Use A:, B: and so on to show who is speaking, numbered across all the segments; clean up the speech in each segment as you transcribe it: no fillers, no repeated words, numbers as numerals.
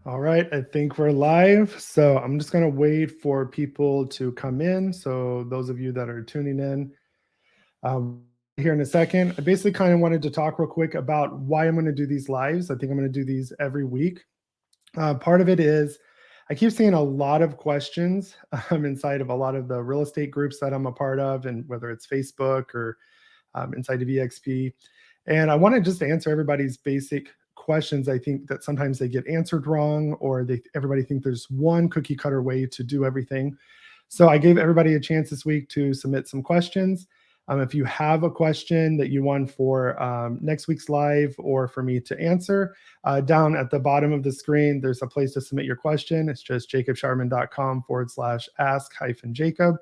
A: All right, I think we're live. So I'm just going to wait for people to come in. So those of you that are tuning in here in a second, I basically kind of wanted to talk real quick about why I'm going to do these lives. I think I'm going to do these every week. Part of it is I keep seeing a lot of questions inside of a lot of the real estate groups that I'm a part of, and whether it's Facebook or inside of EXP. And I want to just answer everybody's basic questions. I think that sometimes they get answered wrong, or everybody think there's one cookie cutter way to do everything. So I gave everybody a chance this week to submit some questions. If you have a question that you want for next week's live or for me to answer, down at the bottom of the screen, there's a place to submit your question. It's just jacobshireman.com/ask-jacob.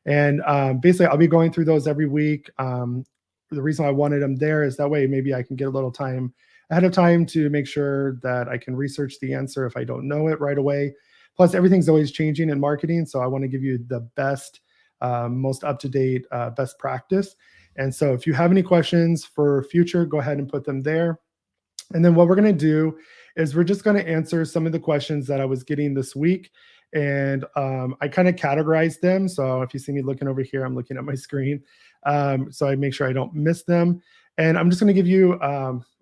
A: And basically, I'll be going through those every week. The reason I wanted them there is that way maybe I can get a little time ahead of time to make sure that I can research the answer if I don't know it right away. Plus, everything's always changing in marketing, so I want to give you the best, most up-to-date, best practice. And so if you have any questions for future, go ahead and put them there. And then what we're going to do is we're just going to answer some of the questions that I was getting this week. And I kind of categorized them. So if you see me looking over here, I'm looking at my screen. So I make sure I don't miss them. And I'm just going to give you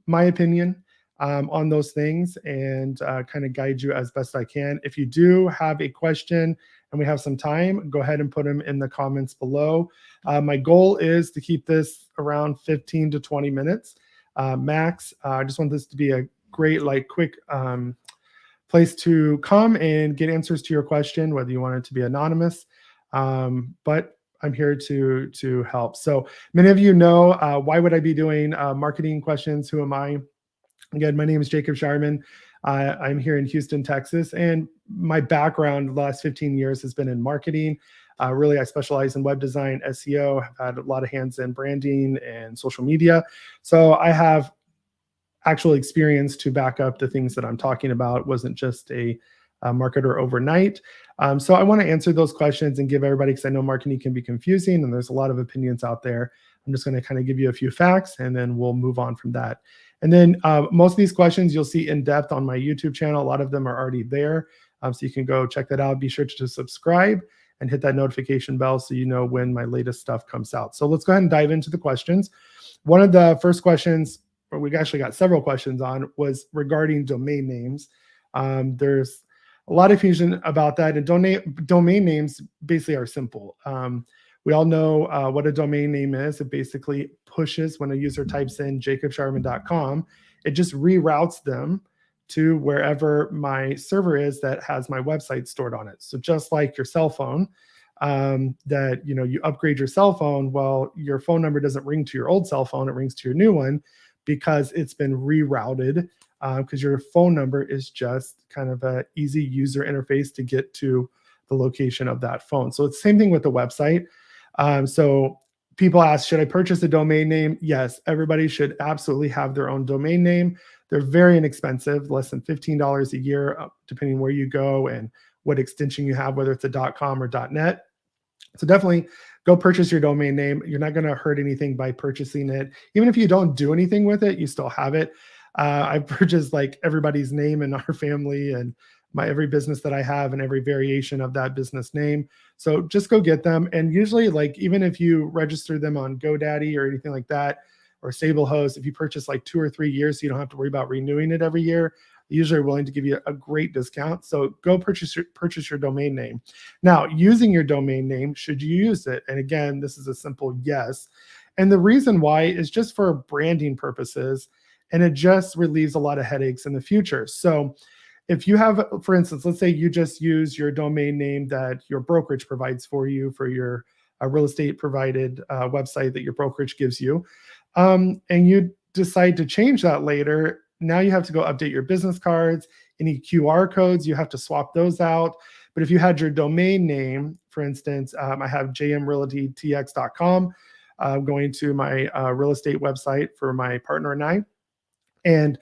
A: my opinion on those things and kind of guide you as best I can. If you do have a question and we have some time, go ahead and put them in the comments below. My goal is to keep this around 15 to 20 minutes max. I just want this to be a great, quick place to come and get answers to your question, whether you want it to be anonymous. But I'm here to help. So many of you know, why would I be doing marketing questions? Who am I? Again, my name is Jacob Shireman. I'm here in Houston, Texas, and my background the last 15 years has been in marketing. Really, I specialize in web design, SEO. I've had a lot of hands in branding and social media. So I have actual experience to back up the things that I'm talking about. It wasn't just a marketer overnight. So I want to answer those questions and give everybody, because I know marketing can be confusing and there's a lot of opinions out there. I'm just going to kind of give you a few facts and then we'll move on from that. And then most of these questions you'll see in depth on my YouTube channel. A lot of them are already there. So you can go check that out. Be sure to subscribe and hit that notification bell so you know when my latest stuff comes out. So let's go ahead and dive into the questions. One of the first questions, or we actually got several questions on, was regarding domain names. There's a lot of confusion about that, and domain names basically are simple. We all know what a domain name is. It basically pushes, when a user types in jacobshireman.com, it just reroutes them to wherever my server is that has my website stored on it. So just like your cell phone, that you upgrade your cell phone, well, your phone number doesn't ring to your old cell phone, it rings to your new one because it's been rerouted, because your phone number is just kind of an easy user interface to get to the location of that phone. So it's the same thing with the website. So people ask, should I purchase a domain name? Yes, everybody should absolutely have their own domain name. They're very inexpensive, less than $15 a year, depending where you go and what extension you have, whether it's a .com or .net. So definitely go purchase your domain name. You're not going to hurt anything by purchasing it. Even if you don't do anything with it, you still have it. I've purchased everybody's name in our family and every business that I have and every variation of that business name. So just go get them. And usually, even if you register them on GoDaddy or anything like that, or Stablehost, if you purchase 2 or 3 years, so you don't have to worry about renewing it every year, they usually are willing to give you a great discount. So go purchase your domain name. Now, using your domain name, should you use it? And again, this is a simple yes. And the reason why is just for branding purposes, and it just relieves a lot of headaches in the future. So if you have, for instance, let's say you just use your domain name that your brokerage provides for you for your real estate provided website that your brokerage gives you, and you decide to change that later. Now you have to go update your business cards, any QR codes, you have to swap those out. But if you had your domain name, for instance, I have jmrealtytx.com, going to my real estate website for my partner and I. And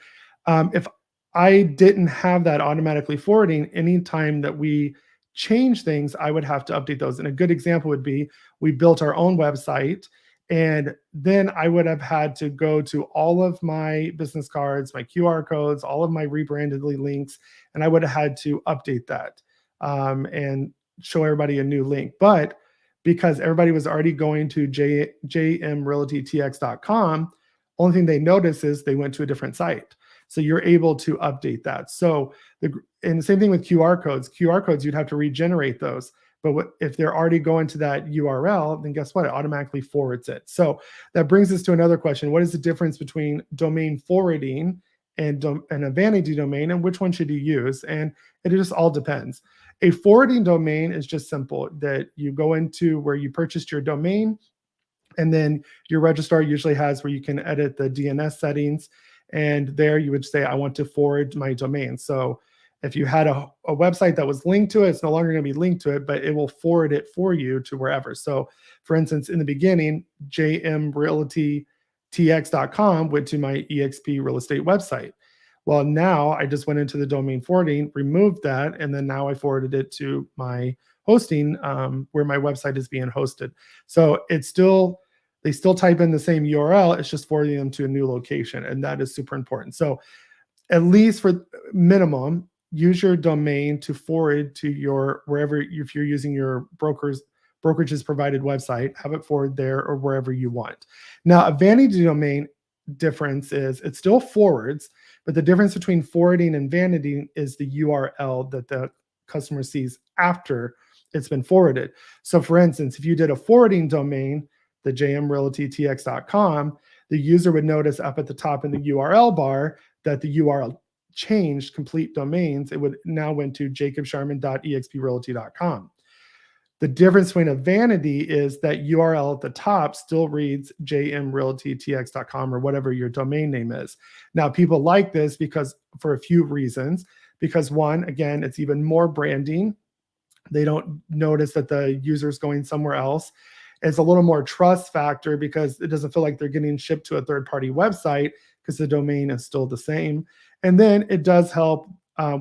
A: if I didn't have that automatically forwarding, anytime that we change things, I would have to update those. And a good example would be, we built our own website And then I would have had to go to all of my business cards, my QR codes, all of my rebrandedly links, and I would have had to update that and show everybody a new link. But because everybody was already going to jmrealtytx.com, only thing they notice is they went to a different site. So you're able to update that. So and the same thing with QR codes. QR codes, you'd have to regenerate those. But if they're already going to that URL, then guess what? It automatically forwards it. So that brings us to another question. What is the difference between domain forwarding and a vanity domain, and which one should you use? And it just all depends. A forwarding domain is just simple, that you go into where you purchased your domain, and then your registrar usually has where you can edit the DNS settings. And there you would say, I want to forward my domain. So if you had a website that was linked to it, it's no longer going to be linked to it, but it will forward it for you to wherever. So for instance, in the beginning, jmrealtytx.com went to my EXP real estate website. Well, now I just went into the domain forwarding, removed that, and then now I forwarded it to my hosting where my website is being hosted. So they still type in the same URL, it's just forwarding them to a new location, and that is super important. So at least for minimum, use your domain to forward to your wherever, if you're using your brokerage's provided website, have it forward there or wherever you want. Now, a vanity domain difference is it still forwards, but the difference between forwarding and vanity is the URL that the customer sees after it's been forwarded. So for instance, if you did a forwarding domain, the jmrealtytx.com, the user would notice up at the top in the URL bar that the URL changed complete domains. It would now went to jacobshireman.exprealty.com. The difference between a vanity is that URL at the top still reads jmrealtytx.com or whatever your domain name is. Now, people like this because for a few reasons. Because one, again, it's even more branding. They don't notice that the user's going somewhere else. It's a little more trust factor because it doesn't feel like they're getting shipped to a third-party website because the domain is still the same. And then it does help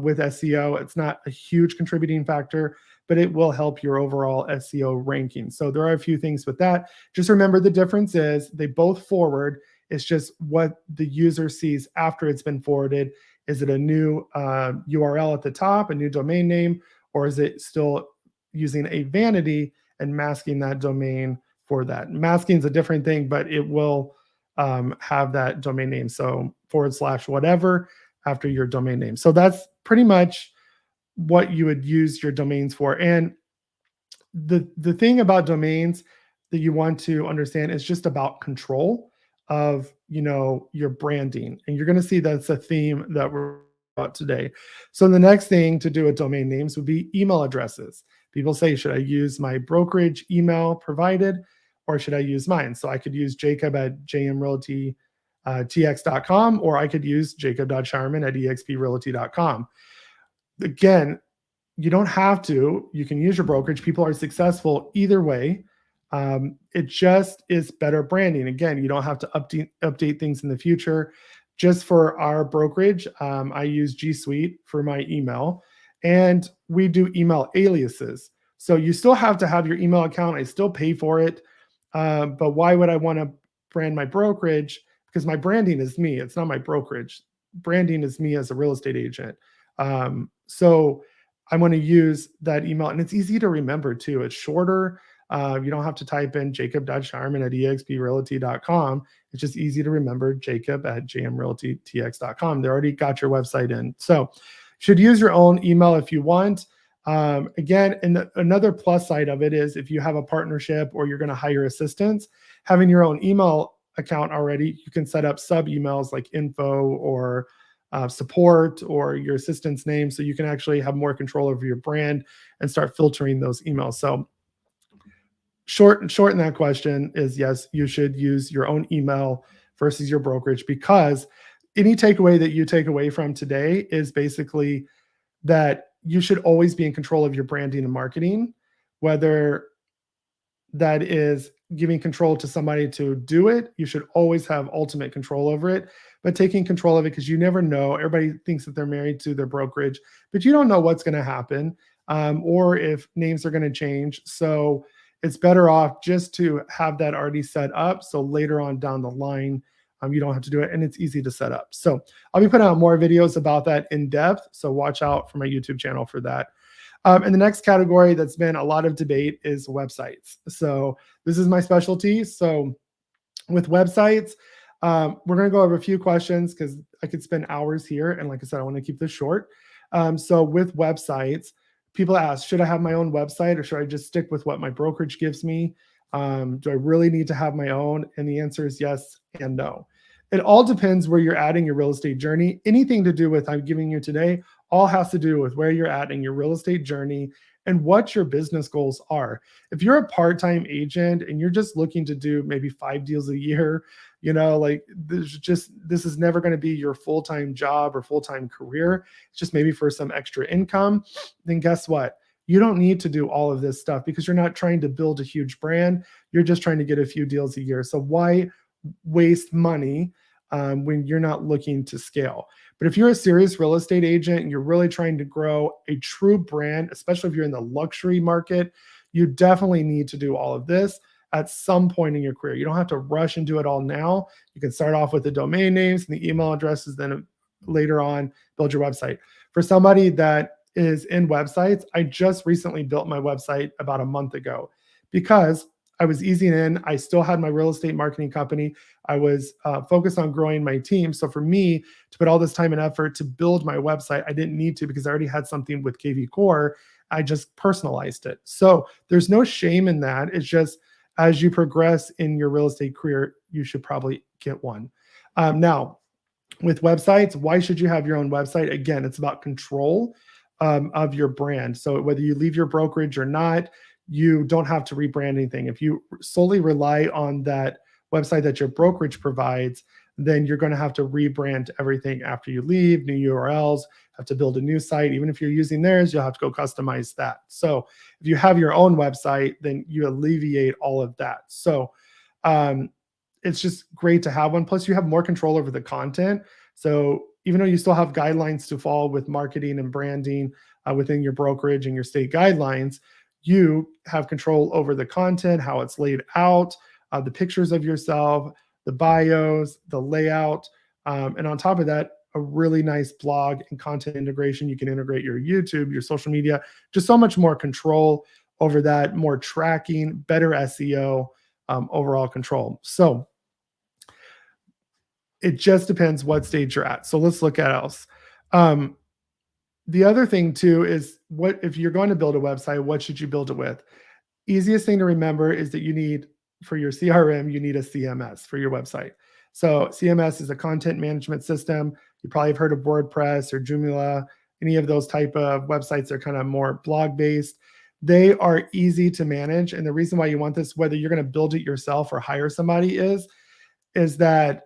A: with SEO. It's not a huge contributing factor, but it will help your overall SEO ranking. So there are a few things with that. Just remember the difference is they both forward. It's just what the user sees after it's been forwarded. Is it a new URL at the top, a new domain name, or is it still using a vanity and masking that domain for that? Masking is a different thing, but it will have that domain name. So / whatever after your domain name. So that's pretty much what you would use your domains for. And the thing about domains that you want to understand is just about control of your branding. And you're going to see that's a theme that we're about today. So the next thing to do with domain names would be email addresses. People say, should I use my brokerage email provided or should I use mine? So I could use jacob@jmrealtytx.com or I could use jacob.shireman@exprealty.com. Again, you don't have to. You can use your brokerage. People are successful either way. It just is better branding. Again, you don't have to update things in the future. Just for our brokerage, I use G Suite for my email, and we do email aliases. So you still have to have your email account. I still pay for it. But why would I want to brand my brokerage? Because my branding is me. It's not my brokerage. Branding is me as a real estate agent. So I want to use that email, and it's easy to remember too. It's shorter. You don't have to type in jacob.shireman@exprealty.com. It's just easy to remember, jacob@jmrealtytx.com. They already got your website in. So you should use your own email if you want. Again, and another plus side of it is if you have a partnership or you're going to hire assistants, having your own email account already, you can set up sub emails like info or support or your assistant's name, so you can actually have more control over your brand and start filtering those emails. So short in that question is yes, you should use your own email versus your brokerage, because any takeaway that you take away from today is basically that you should always be in control of your branding and marketing, whether that is giving control to somebody to do it. You should always have ultimate control over it, but taking control of it, because you never know. Everybody thinks that they're married to their brokerage, but you don't know what's going to happen or if names are going to change. So it's better off just to have that already set up. So later on down the line, you don't have to do it, and it's easy to set up. So I'll be putting out more videos about that in depth. So watch out for my YouTube channel for that. And the next category that's been a lot of debate is websites. So this is my specialty. So with websites, we're going to go over a few questions because I could spend hours here. And like I said, I want to keep this short. So with websites, people ask, should I have my own website or should I just stick with what my brokerage gives me? Do I really need to have my own? And the answer is yes and no. It all depends where you're at in your real estate journey. Anything to do with I'm giving you today all has to do with where you're at in your real estate journey and what your business goals are. If you're a part-time agent and you're just looking to do maybe 5 deals a year, like this is never going to be your full-time job or full-time career. It's just maybe for some extra income. Then guess what? You don't need to do all of this stuff because you're not trying to build a huge brand. You're just trying to get a few deals a year. So why waste money when you're not looking to scale? But if you're a serious real estate agent and you're really trying to grow a true brand, especially if you're in the luxury market, you definitely need to do all of this at some point in your career. You don't have to rush and do it all now. You can start off with the domain names and the email addresses, then later on build your website. For somebody that is in websites, I just recently built my website about a month ago because I was easing in. I still had my real estate marketing company. I was focused on growing my team. So for me to put all this time and effort to build my website, I didn't need to because I already had something with KV Core. I just personalized it. So there's no shame in that. It's just as you progress in your real estate career, you should probably get one. Now, with websites, why should you have your own website? Again, it's about control of your brand. So whether you leave your brokerage or not, you don't have to rebrand anything. If you solely rely on that website that your brokerage provides, then you're going to have to rebrand everything after you leave, new URLs, have to build a new site. Even if you're using theirs, you'll have to go customize that. So if you have your own website, then you alleviate all of that. So it's just great to have one. Plus you have more control over the content. So even though you still have guidelines to follow with marketing and branding within your brokerage and your state guidelines, you have control over the content, how it's laid out, the pictures of yourself, the bios, the layout. And on top of that, a really nice blog and content integration. You can integrate your YouTube, your social media, just so much more control over that, more tracking, better SEO, overall control. So it just depends what stage you're at. So let's look at else. The other thing too is what if you're going to build a website, what should you build it with? Easiest thing to remember is that you need, for your CRM, you need a CMS for your website. So CMS is a content management system. You probably have heard of WordPress or Joomla, any of those type of websites are kind of more blog based. They are easy to manage. And the reason why you want this, whether you're going to build it yourself or hire somebody is that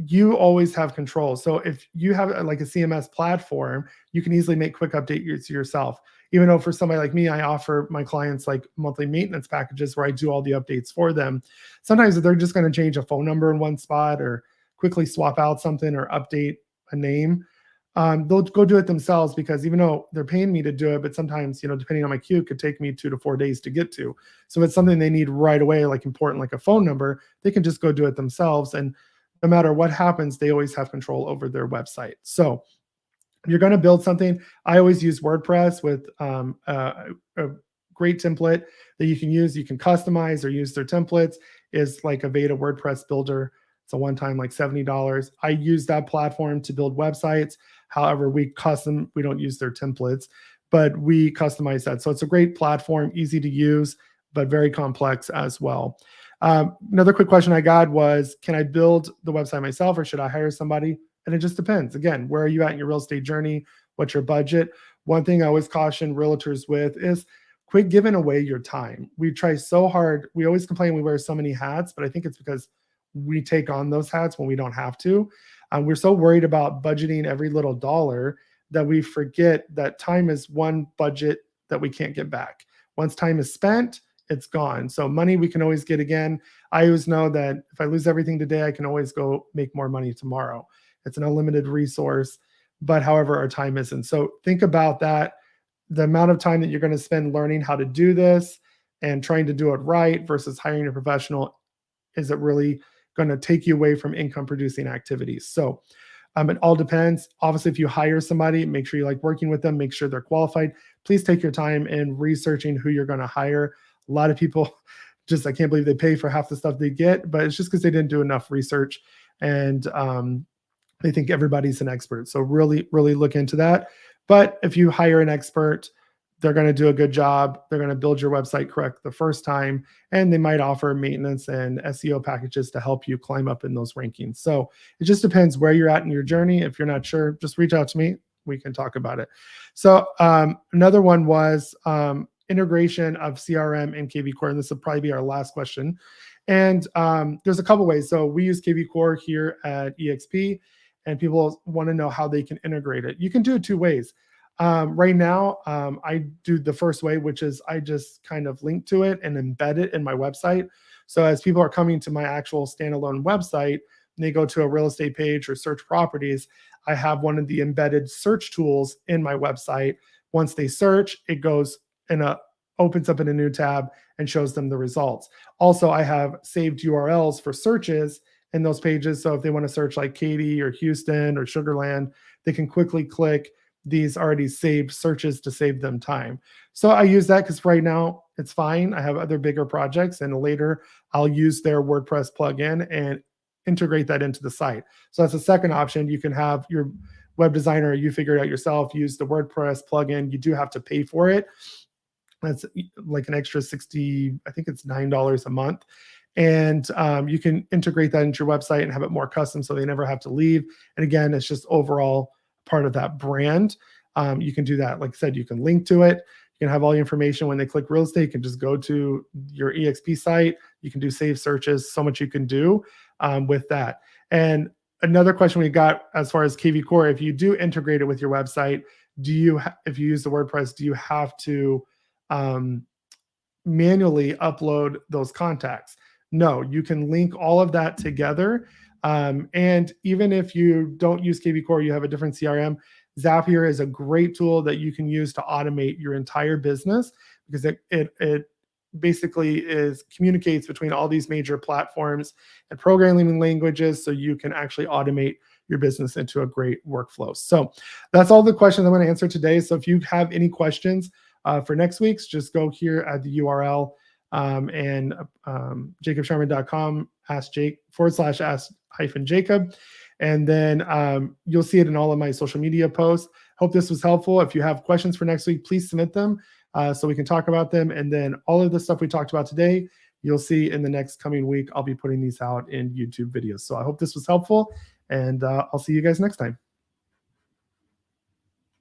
A: you always have control. So if you have like a CMS platform, you can easily make quick updates yourself. Even though for somebody like me, I offer my clients like monthly maintenance packages where I do all the updates for them. Sometimes if they're just going to change a phone number in one spot or quickly swap out something or update a name, they'll go do it themselves because even though they're paying me to do it, but sometimes, depending on my queue, it could take me 2 to 4 days to get to. So if it's something they need right away, like important, like a phone number, they can just go do it themselves. And no matter what happens, they always have control over their website. So if you're going to build something, I always use WordPress with a great template that you can use. You can customize or use their templates. Is like a Veda WordPress builder. It's a one-time like $70. I use that platform to build websites. However, we don't use their templates, but we customize that. So it's a great platform, easy to use, but very complex as well. Another quick question I got was, can I build the website myself or should I hire somebody? And it just depends. Again, where are you at in your real estate journey? What's your budget? One thing I always caution realtors with is quit giving away your time. We try so hard. We always complain we wear so many hats, but I think it's because we take on those hats when we don't have to. We're so worried about budgeting every little dollar that we forget that time is one budget that we can't get back. Once time is spent, it's gone. So money we can always get again. I always know that if I lose everything today, I can always go make more money tomorrow. It's an unlimited resource, but however, our time isn't. So think about that. The amount of time that you're going to spend learning how to do this, and trying to do it right versus hiring a professional, is it really going to take you away from income producing activities? So it all depends. Obviously, if you hire somebody, make sure you like working with them, make sure they're qualified. Please take your time in researching who you're going to hire. A lot of people just, I can't believe they pay for half the stuff they get, but it's just because they didn't do enough research, and they think everybody's an expert. So really, really look into that. But if you hire an expert, they're going to do a good job. They're going to build your website correct the first time, and they might offer maintenance and SEO packages to help you climb up in those rankings. So it just depends where you're at in your journey. If you're not sure, just reach out to me. We can talk about it. So another one was integration of CRM and KV Core, and this will probably be our last question. And there's a couple ways. So we use KV Core here at EXP, and people want to know how they can integrate it. You can do it two ways. Right now, I do the first way, which is I just kind of link to it and embed it in my website. So as people are coming to my actual standalone website, and they go to a real estate page or search properties, I have one of the embedded search tools in my website. Once they search, it goes in opens up in a new tab and shows them the results. Also, I have saved URLs for searches in those pages. So if they want to search like Katy or Houston or Sugar Land, they can quickly click these already saved searches to save them time. So I use that because right now it's fine. I have other bigger projects, and later I'll use their WordPress plugin and integrate that into the site. So that's a second option. You can have your web designer, you figure it out yourself, use the WordPress plugin. You do have to pay for it. That's like an extra 60, I think it's $9 a month. And you can integrate that into your website and have it more custom so they never have to leave. And again, it's just overall part of that brand. You can do that. Like I said, you can link to it. You can have all the information when they click real estate. You can just go to your EXP site. You can do save searches. So much you can do with that. And another question we got as far as KV Core, if you do integrate it with your website, if you use the WordPress, do you have to manually upload those contacts? No, you can link all of that together. And even if you don't use KV Core, you have a different CRM, Zapier is a great tool that you can use to automate your entire business, because it basically communicates between all these major platforms and programming languages, so you can actually automate your business into a great workflow. So that's all the questions I'm going to answer today. So if you have any questions for next week's, just go here at the URL and jacobshireman.com /ask-Jacob. And then you'll see it in all of my social media posts. Hope this was helpful. If you have questions for next week, please submit them so we can talk about them. And then all of the stuff we talked about today, you'll see in the next coming week. I'll be putting these out in YouTube videos. So I hope this was helpful, and I'll see you guys next time.